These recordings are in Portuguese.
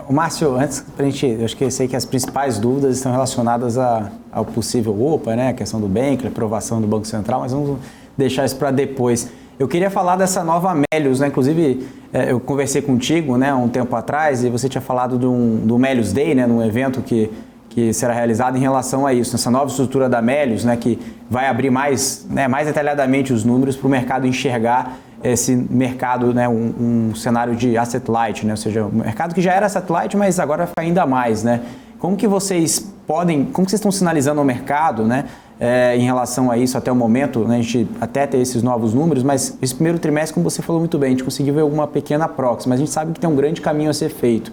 O Márcio, antes pra gente, eu acho que eu sei que as principais dúvidas estão relacionadas ao possível OPA, né, a questão do Bankley, a aprovação do Banco Central, mas vamos deixar isso para depois. Eu queria falar dessa nova Melius, né, inclusive eu conversei contigo, né, um tempo atrás, e você tinha falado do Melius Day, né, num evento que será realizado em relação a isso, essa nova estrutura da Melius, né, que vai abrir mais detalhadamente os números para o mercado enxergar esse mercado, né, um cenário de asset light, né, ou seja, um mercado que já era asset light, mas agora vai ainda mais, né? Como que vocês estão sinalizando ao mercado, né, em relação a isso até o momento, né, a gente até ter esses novos números, mas esse primeiro trimestre, como você falou muito bem, a gente conseguiu ver alguma pequena proxy, mas a gente sabe que tem um grande caminho a ser feito.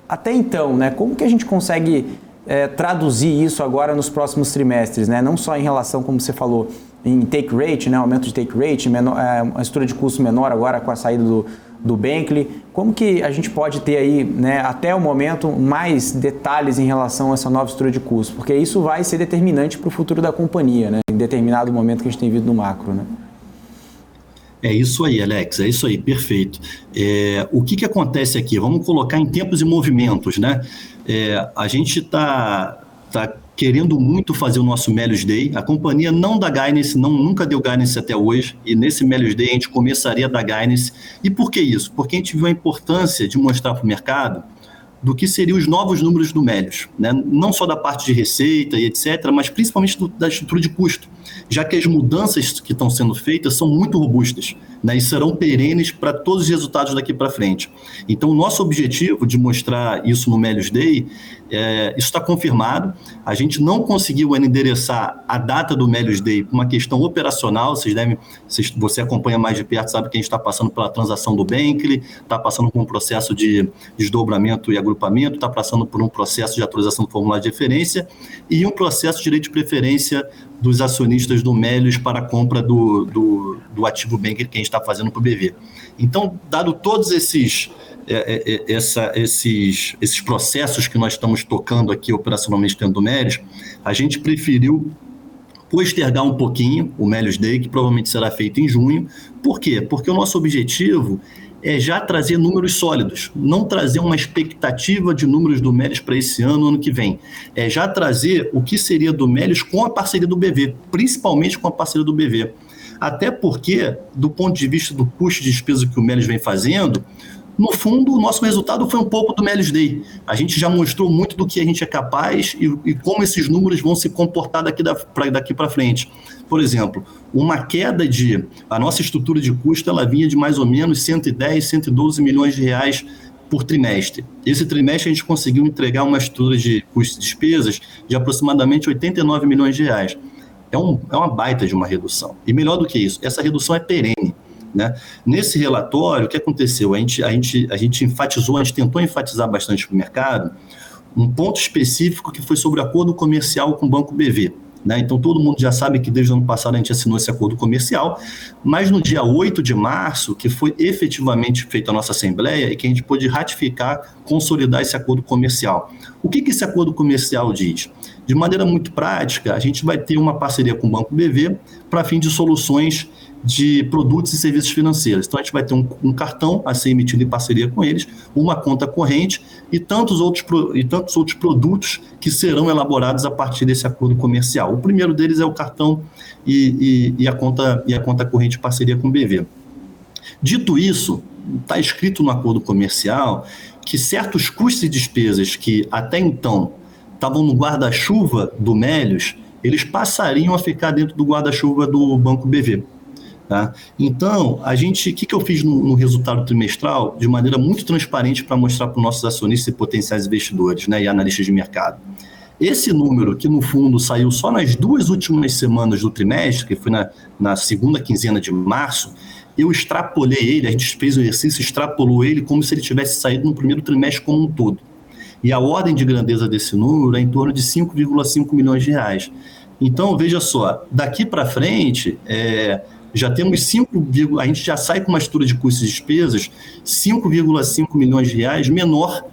Até então, né, como que a gente consegue traduzir isso agora nos próximos trimestres, né? Não só em relação, como você falou, em take rate, né? Aumento de take rate, uma estrutura de custo menor agora com a saída do Bankley. Como que a gente pode ter aí, né, até o momento, mais detalhes em relação a essa nova estrutura de custo? Porque isso vai ser determinante para o futuro da companhia, né? Em determinado momento que a gente tem visto no macro, né? É isso aí, Alex, é isso aí, perfeito. O que acontece aqui? Vamos colocar em tempos e movimentos, né? A gente está querendo muito fazer o nosso Melius Day. A companhia não dá guidance, nunca deu guidance até hoje, e nesse Melius Day a gente começaria a dar guidance. E por que isso? Porque a gente viu a importância de mostrar para o mercado do que seriam os novos números do Melius, né? Não só da parte de receita e etc., mas principalmente da estrutura de custo, já que as mudanças que estão sendo feitas são muito robustas, né? E serão perenes para todos os resultados daqui para frente. Então, o nosso objetivo de mostrar isso no Melius Day, isso está confirmado. A gente não conseguiu ainda endereçar a data do Melius Day por uma questão operacional. Você acompanha mais de perto, sabe que a gente está passando pela transação do Bankley, está passando por um processo de desdobramento e agrupamento, está passando por um processo de atualização do formulário de referência e um processo de direito de preferência dos acionistas do Melius para a compra do ativo Bankley que a gente está fazendo para o BV. Então, dado todos esses processos que nós estamos tocando aqui operacionalmente dentro do Melius, a gente preferiu postergar um pouquinho o Melius Day, que provavelmente será feito em junho. Por quê? Porque o nosso objetivo é já trazer números sólidos, não trazer uma expectativa de números do Melius para esse ano que vem. É já trazer o que seria do Melius com a parceria do BV, principalmente com a parceria do BV. Até porque, do ponto de vista do custo de despesa que o Melius vem fazendo, no fundo, o nosso resultado foi um pouco do Melius Day. A gente já mostrou muito do que a gente é capaz e como esses números vão se comportar daqui para frente. Por exemplo, a nossa estrutura de custo, ela vinha de mais ou menos 110, 112 milhões de reais por trimestre. Esse trimestre a gente conseguiu entregar uma estrutura de custos e despesas de aproximadamente 89 milhões de reais. É uma baita de uma redução. E melhor do que isso, essa redução é perene, né? Nesse relatório, o que aconteceu? A gente tentou enfatizar bastante para o mercado um ponto específico que foi sobre o acordo comercial com o Banco BV. Né? Então, todo mundo já sabe que desde o ano passado a gente assinou esse acordo comercial, mas no dia 8 de março, que foi efetivamente feita a nossa assembleia, e que a gente pôde ratificar, consolidar esse acordo comercial. O que esse acordo comercial diz? De maneira muito prática, a gente vai ter uma parceria com o Banco BV para fim de soluções de produtos e serviços financeiros. Então, a gente vai ter um cartão a ser emitido em parceria com eles, uma conta corrente e tantos outros produtos que serão elaborados a partir desse acordo comercial. O primeiro deles é o cartão e a conta corrente de parceria com o BV. Dito isso, está escrito no acordo comercial que certos custos e despesas que até então estavam no guarda-chuva do Melius, eles passariam a ficar dentro do guarda-chuva do Banco BV. Tá? Então, o que eu fiz no resultado trimestral, de maneira muito transparente para mostrar para os nossos acionistas e potenciais investidores, né, e analistas de mercado. Esse número, que no fundo saiu só nas 2 últimas semanas do trimestre, que foi na segunda quinzena de março, eu extrapolei ele, a gente fez o exercício, extrapolou ele como se ele tivesse saído no primeiro trimestre como um todo. E a ordem de grandeza desse número é em torno de 5,5 milhões de reais. Então, veja só, daqui para frente, já temos a gente já sai com uma estrutura de custos e despesas 5,5 milhões de reais menor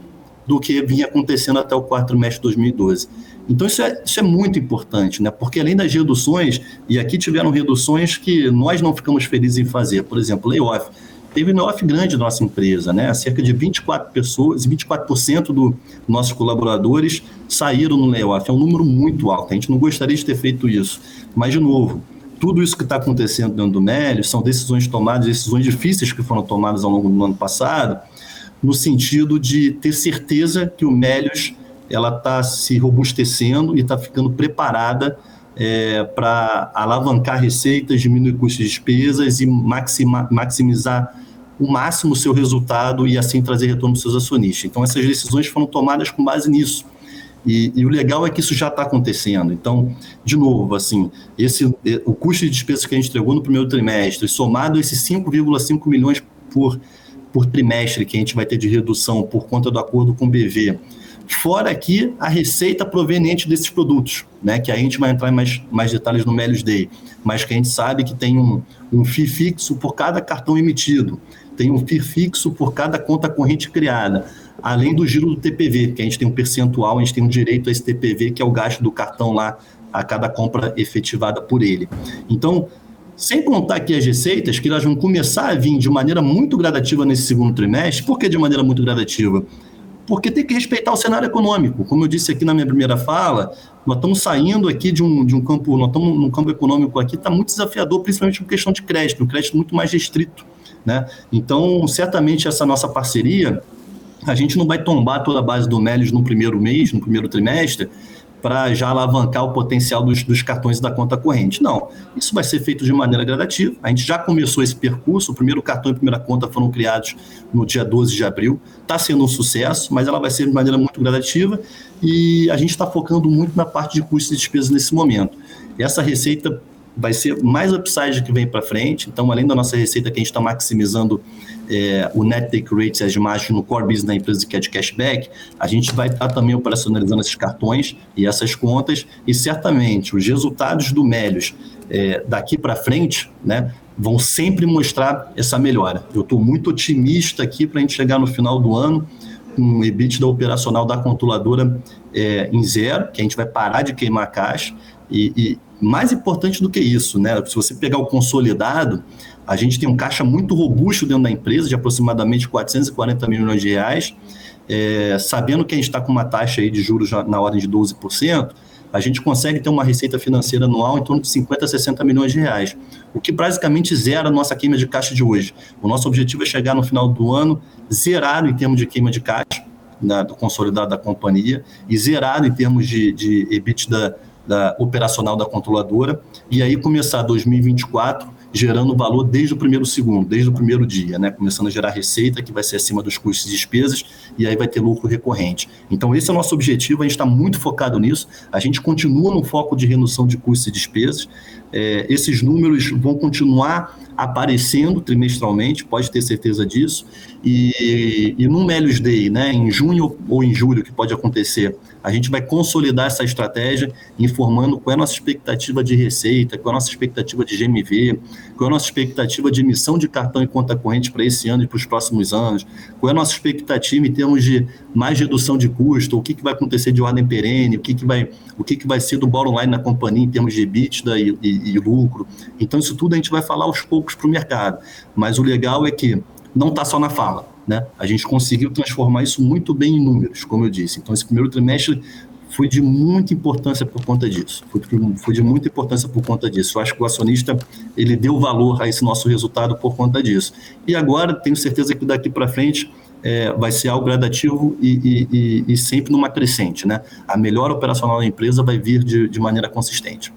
do que vinha acontecendo até o quarto trimestre de 2012. Então, isso é muito importante, né? Porque além das reduções, e aqui tiveram reduções que nós não ficamos felizes em fazer, por exemplo, layoff. teve layoff grande da nossa empresa, né? Cerca de 24 pessoas, 24% dos nossos colaboradores saíram no layoff. É um número muito alto. A gente não gostaria de ter feito isso. Mas, de novo, tudo isso que está acontecendo dentro do Melius são decisões tomadas, decisões difíceis que foram tomadas ao longo do ano passado, no sentido de ter certeza que o Melius ela está se robustecendo e está ficando preparada para alavancar receitas, diminuir custos e despesas e maximizar o máximo o seu resultado e assim trazer retorno para os seus acionistas. Então, essas decisões foram tomadas com base nisso. E o legal é que isso já está acontecendo. Então, de novo, assim, o custo de despesas que a gente entregou no primeiro trimestre, somado a esses 5,5 milhões por trimestre que a gente vai ter de redução por conta do acordo com o BV, fora aqui a receita proveniente desses produtos, né, que a gente vai entrar em mais detalhes no Melius Day, mas que a gente sabe que tem um FII fixo por cada cartão emitido, tem um FII fixo por cada conta corrente criada, além do giro do TPV, que a gente tem um percentual, a gente tem um direito a esse TPV, que é o gasto do cartão lá a cada compra efetivada por ele. Então, sem contar aqui as receitas, que elas vão começar a vir de maneira muito gradativa nesse segundo trimestre. Por que de maneira muito gradativa? Porque tem que respeitar o cenário econômico. Como eu disse aqui na minha primeira fala, nós estamos saindo aqui de um campo, nós estamos num campo econômico aqui, está muito desafiador, principalmente por questão de crédito, um crédito muito mais restrito, né? Então, certamente essa nossa parceria, a gente não vai tombar toda a base do Melius no primeiro mês, no primeiro trimestre, para já alavancar o potencial dos cartões da conta corrente. Não, isso vai ser feito de maneira gradativa. A gente já começou esse percurso, o primeiro cartão e a primeira conta foram criados no dia 12 de abril. Está sendo um sucesso, mas ela vai ser de maneira muito gradativa e a gente está focando muito na parte de custos e despesas nesse momento. Essa receita vai ser mais upside que vem para frente, então além da nossa receita que a gente está maximizando o net take rate e as margens no core business da empresa que é de cashback, a gente vai estar também operacionalizando esses cartões e essas contas e certamente os resultados do Melius daqui para frente, né, vão sempre mostrar essa melhora. Eu estou muito otimista aqui para a gente chegar no final do ano com um EBITDA operacional da controladora em zero, que a gente vai parar de queimar caixa e mais importante do que isso, né, se você pegar o consolidado, a gente tem um caixa muito robusto dentro da empresa, de aproximadamente 440 milhões de reais, sabendo que a gente está com uma taxa aí de juros na ordem de 12%, a gente consegue ter uma receita financeira anual em torno de 50 a 60 milhões de reais, o que basicamente zera a nossa queima de caixa de hoje. O nosso objetivo é chegar no final do ano zerado em termos de queima de caixa, do consolidado da companhia, e zerado em termos de EBITDA da operacional da controladora, e aí começar 2024 gerando valor desde o primeiro segundo, desde o primeiro dia, né? Começando a gerar receita que vai ser acima dos custos e despesas e aí vai ter lucro recorrente. Então esse é o nosso objetivo, a gente está muito focado nisso, a gente continua no foco de redução de custos e despesas, esses números vão continuar aparecendo trimestralmente, pode ter certeza disso, e no Melius Day, né, em junho ou em julho, que pode acontecer, a gente vai consolidar essa estratégia, informando qual é a nossa expectativa de receita, qual é a nossa expectativa de GMV, qual é a nossa expectativa de emissão de cartão e conta corrente para esse ano e para os próximos anos, qual é a nossa expectativa em termos de mais redução de custo, o que vai acontecer de ordem perene, o que vai ser do bottom line na companhia em termos de EBITDA e lucro. Então isso tudo a gente vai falar aos poucos para o mercado, mas o legal é que não está só na fala, né? A gente conseguiu transformar isso muito bem em números, como eu disse. Então esse primeiro trimestre foi de muita importância por conta disso. Foi de muita importância por conta disso. Eu acho que o acionista ele deu valor a esse nosso resultado por conta disso. E agora tenho certeza que daqui para frente vai ser algo gradativo e sempre numa crescente, né? A melhora operacional da empresa vai vir de maneira consistente.